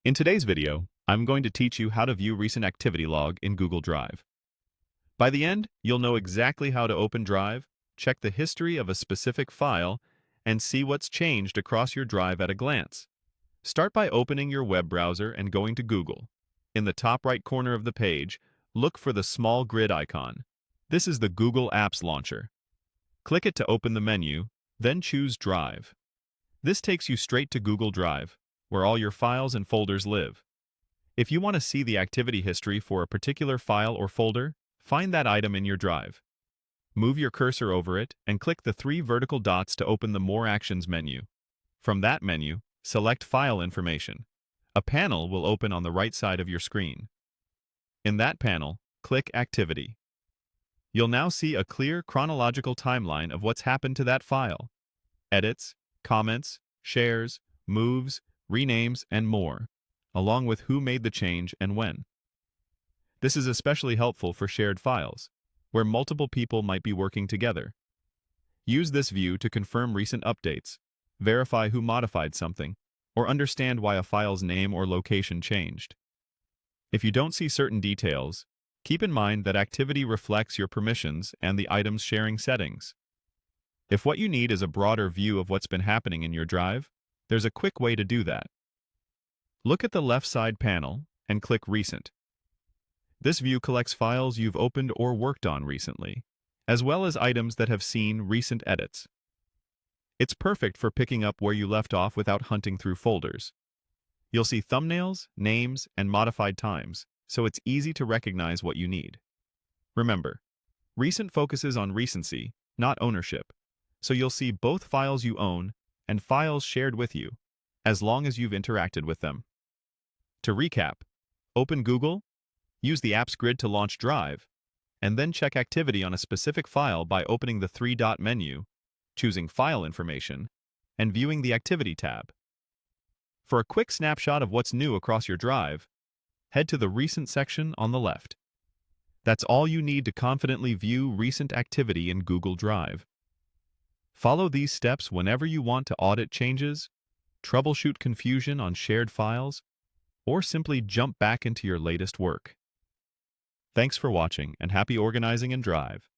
In today's video, I'm going to teach you how to view recent activity log in Google Drive. By the end, you'll know exactly how to open Drive, check the history of a specific file, and see what's changed across your Drive at a glance. Start by opening your web browser and going to Google. In the top right corner of the page, look for the small grid icon. This is the Google Apps Launcher. Click it to open the menu, then choose Drive. This takes you straight to Google Drive, where all your files and folders live. If you want to see the activity history for a particular file or folder, find that item in your Drive. Move your cursor over it and click the three vertical dots to open the More Actions menu. From that menu, select File Information. A panel will open on the right side of your screen. In that panel, click Activity. You'll now see a clear chronological timeline of what's happened to that file. Edits, comments, shares, moves, renames, and more, along with who made the change and when. This is especially helpful for shared files, where multiple people might be working together. Use this view to confirm recent updates, verify who modified something, or understand why a file's name or location changed. If you don't see certain details, keep in mind that activity reflects your permissions and the item's sharing settings. If what you need is a broader view of what's been happening in your Drive, there's a quick way to do that. Look at the left side panel and click Recent. This view collects files you've opened or worked on recently, as well as items that have seen recent edits. It's perfect for picking up where you left off without hunting through folders. You'll see thumbnails, names, and modified times, so it's easy to recognize what you need. Remember, Recent focuses on recency, not ownership, so you'll see both files you own and files shared with you, as long as you've interacted with them. To recap, open Google, use the Apps grid to launch Drive, and then check activity on a specific file by opening the three-dot menu, choosing File Information, and viewing the Activity tab. For a quick snapshot of what's new across your Drive, head to the Recent section on the left. That's all you need to confidently view recent activity in Google Drive. Follow these steps whenever you want to audit changes, troubleshoot confusion on shared files, or simply jump back into your latest work. Thanks for watching and happy organizing in Drive.